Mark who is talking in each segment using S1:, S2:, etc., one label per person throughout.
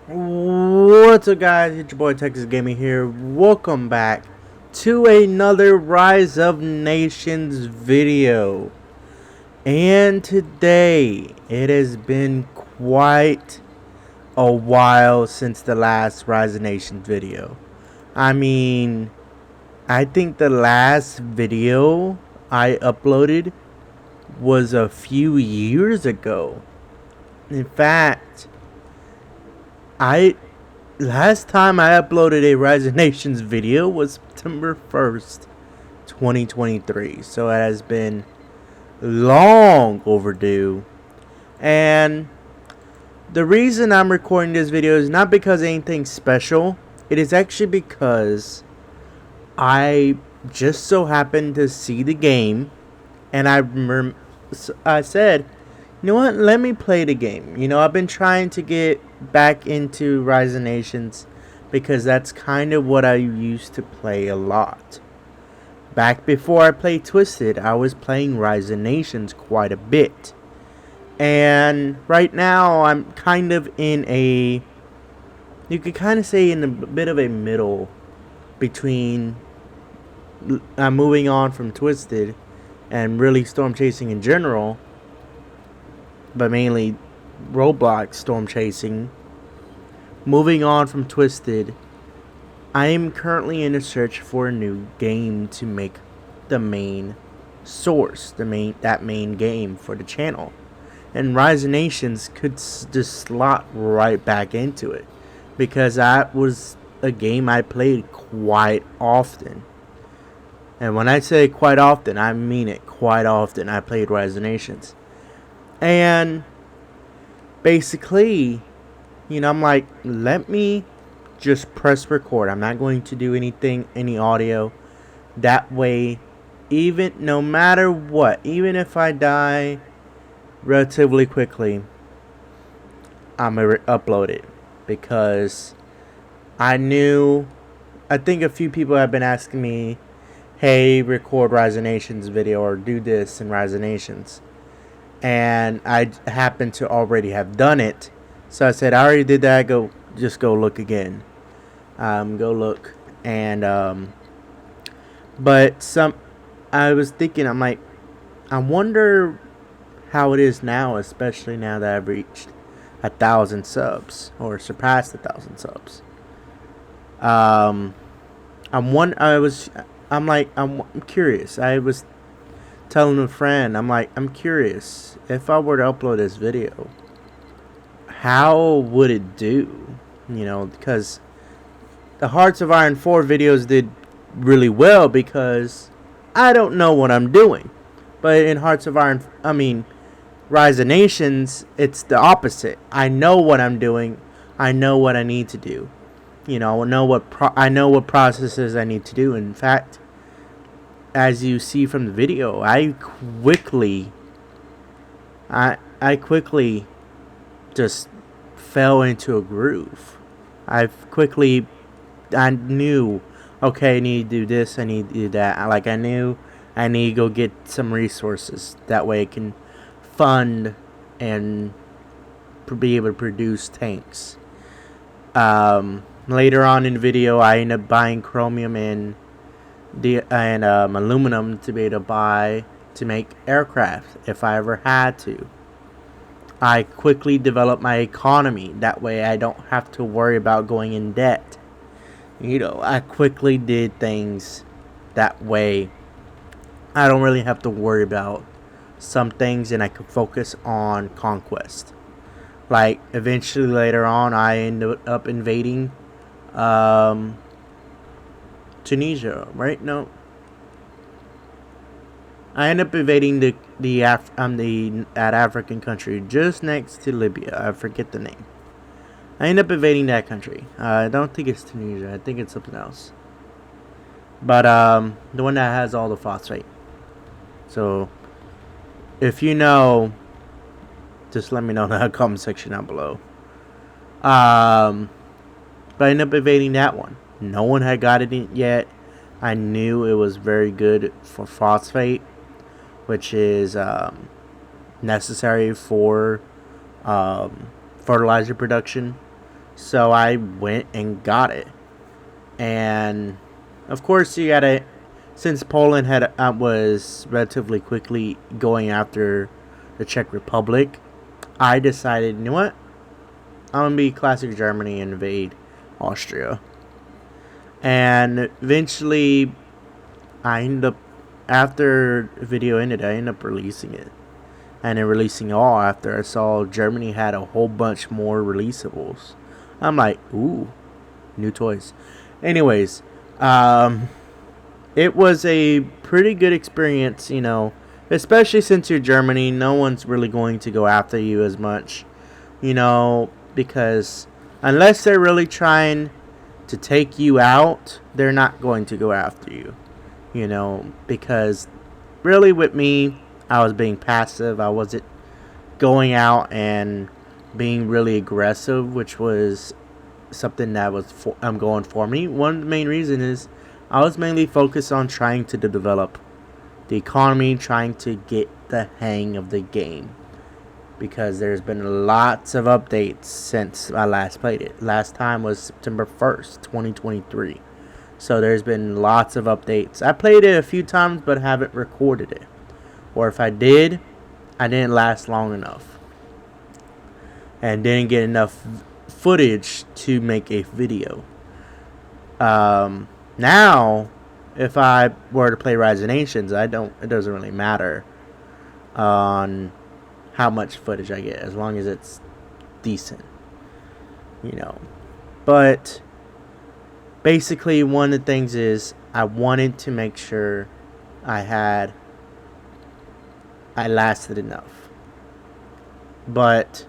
S1: What's up, guys? It's your boy Texas Gaming here. Welcome back to another Rise of Nations video. And today, it has been quite a while since the last Rise of Nations video. I mean, I think the last video I uploaded was a few years ago. In fact, I last time I uploaded a Rise of Nations video was September 1st, 2023. So it has been long overdue. And the reason I'm recording this video is not because of anything special. It is actually because I just so happened to see the game and I said, you know what? Let me play the game. I've been trying to get back into Rise of Nations because that's kind of what I used to play a lot. Back before I played Twisted, I was playing Rise of Nations quite a bit. And right now, I'm kind of in a, you could kind of say, in a bit of a middle between moving on from Twisted and really storm chasing in general, but mainly Roblox storm chasing. Moving on from Twisted, I am currently in a search for a new game to make the main source, that main game for the channel. And Rise of Nations could just slot right back into it, because that was a game I played quite often. And when I say quite often, I mean it. Quite often I played Rise of Nations. And basically, I'm like, let me just press record. I'm not going to do any audio. That way, even no matter what, even if I die relatively quickly, I'm going to upload it. Because I think a few people have been asking me, hey, record Rise of Nations video or do this in Rise of Nations. And I happen to already have done it. So I said, I already did that. Just go look again. Go look. And, but I was thinking, I'm like, I wonder how it is now, especially now that I've reached 1,000 subs or surpassed 1,000 subs. I'm curious. I was telling a friend, I'm curious if I were to upload this video, how would it do? Because the Hearts of Iron 4 videos did really well because I don't know what I'm doing. But in Rise of Nations, it's the opposite. I know what I'm doing. I know what I need to do. I know what processes I need to do. In fact, as you see from the video, I quickly just fell into a groove. I knew, okay, I need to do this, I need to do that. Like, I knew I need to go get some resources. That way I can fund and be able to produce tanks. Later on in the video, I ended up buying chromium and aluminum to be able to make aircraft if I ever had to. I quickly developed my economy. That way I don't have to worry about going in debt. I quickly did things that way. I don't really have to worry about some things, and I could focus on conquest. Like, eventually later on, I ended up invading Tunisia, right? No. I ended up invading that African country just next to Libya. I forget the name. I ended up invading that country. I don't think it's Tunisia. I think it's something else. But the one that has all the phosphate. So if you know, just let me know in the comment section down below. But I ended up invading that one. No one had got it yet. I knew it was very good for phosphate, which is necessary for fertilizer production. So I went and got it. And of course, you gotta. Since Poland had was relatively quickly going after the Czech Republic, I decided, you know what? I'm gonna be classic Germany and invade Austria. And eventually, I ended up after the video ended, I ended up releasing it, and then releasing all after I saw Germany had a whole bunch more releasables. I'm like, ooh, new toys. Anyways, it was a pretty good experience, especially since you're Germany. No one's really going to go after you as much, because unless they're really trying to take you out, they're not going to go after you, because really with me, I was being passive. I wasn't going out and being really aggressive, which was something that was going for me. One of the main reason is I was mainly focused on trying to develop the economy, trying to get the hang of the game, because there's been lots of updates since I last played it. Last time was September 1st, 2023. So there's been lots of updates. I played it a few times but haven't recorded it. Or if I did, I didn't last long enough and didn't get enough footage to make a video. Now, if I were to play Rise of Nations, it doesn't really matter on how much footage I get, as long as it's decent, But basically, one of the things is I wanted to make sure I lasted enough. But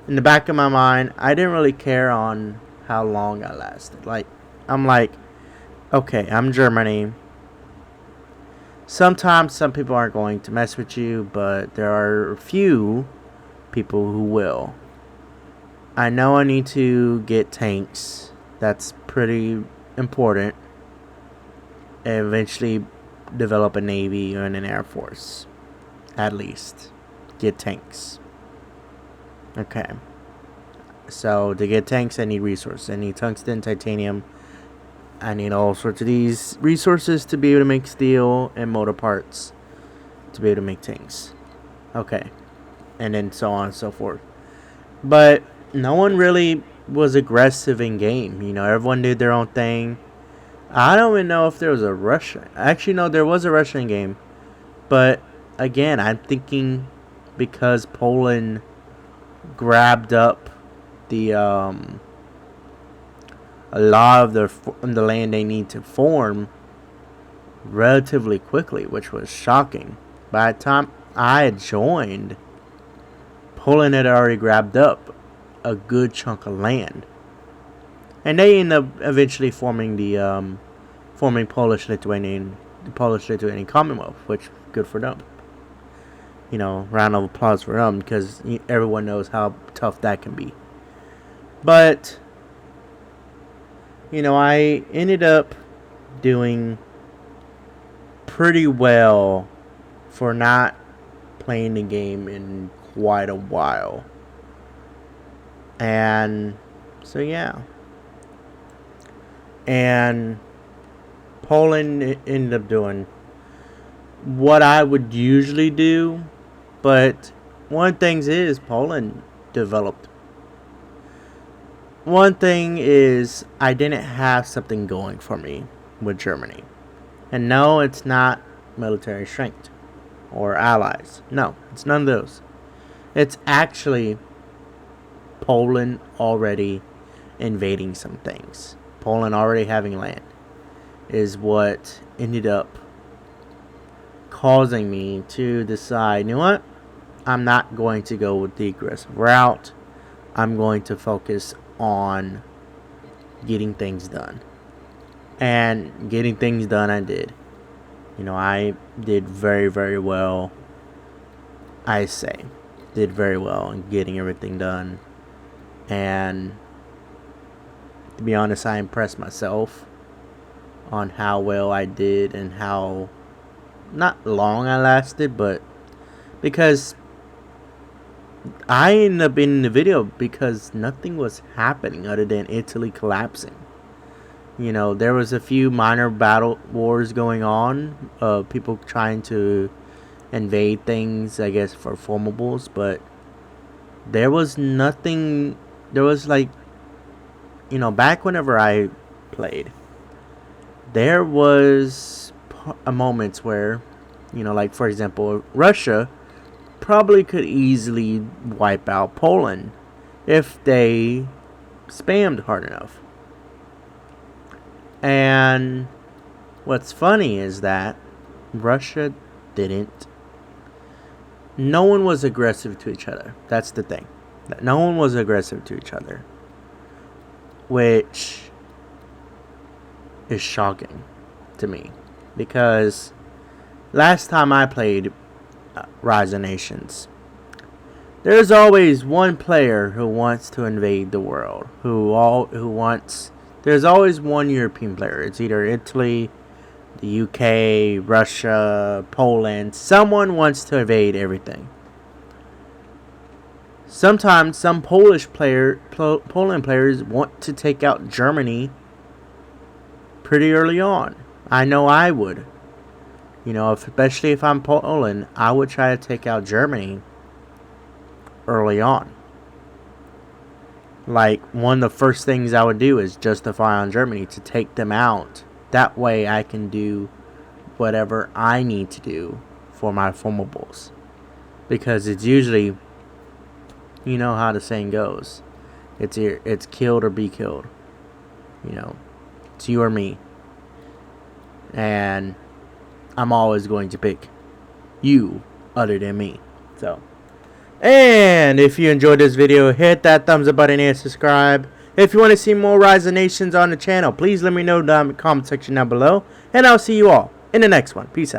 S1: in the back of my mind, I didn't really care on how long I lasted. I'm like, okay, I'm Germany. Sometimes some people aren't going to mess with you, but there are a few people who will. I know I need to get tanks. That's pretty important. And eventually develop a navy and an air force. At least. Get tanks. Okay. So to get tanks, I need resources. I need tungsten, titanium. I need all sorts of these resources to be able to make steel and motor parts to be able to make tanks. Okay. And then so on and so forth. But no one really was aggressive in game. Everyone did their own thing. I don't even know if there was a Russian. Actually, no, there was a Russian game. But again, I'm thinking because Poland grabbed up the a lot of the land they need to form relatively quickly, which was shocking. By the time I had joined, Poland had already grabbed up a good chunk of land, and they ended up eventually forming the Polish-Lithuanian Commonwealth, which good for them. Round of applause for them, because everyone knows how tough that can be. But I ended up doing pretty well for not playing the game in quite a while. And so, yeah. And Poland ended up doing what I would usually do, but one of the things is Poland developed. One thing is I didn't have something going for me with Germany. And no, it's not military strength or allies. No, it's none of those. It's actually Poland already invading some things. Poland already having land is what ended up causing me to decide, you know what? I'm not going to go with the aggressive route. I'm going to focus on getting things done. And getting things done I did. I did very, very well. Did very well in getting everything done. And to be honest, I impressed myself on how well I did and how not long I lasted, but because I ended up in the video because nothing was happening other than Italy collapsing. You know, there was a few minor battle wars going on, people trying to invade things, I guess, for formables, but there was nothing. There was like, back whenever I played, there was moments where, like for example, Russia probably could easily wipe out Poland if they spammed hard enough. And what's funny is that Russia didn't. No one was aggressive to each other. That's the thing. No one was aggressive to each other, which is shocking to me, because last time I played Rise of Nations, there's always one player who wants to invade the world. There's always one European player. It's either Italy, the UK, Russia, Poland. Someone wants to invade everything. Sometimes some Poland players want to take out Germany pretty early on. I know I would. Especially if I'm Poland, I would try to take out Germany early on. Like, one of the first things I would do is justify on Germany to take them out. That way I can do whatever I need to do for my formables. Because it's usually, you know how the saying goes. It's killed or be killed. It's you or me. And I'm always going to pick you other than me. So, and if you enjoyed this video, hit that thumbs up button and subscribe. If you want to see more Rise of Nations on the channel, please let me know down in the comment section down below. And I'll see you all in the next one. Peace out.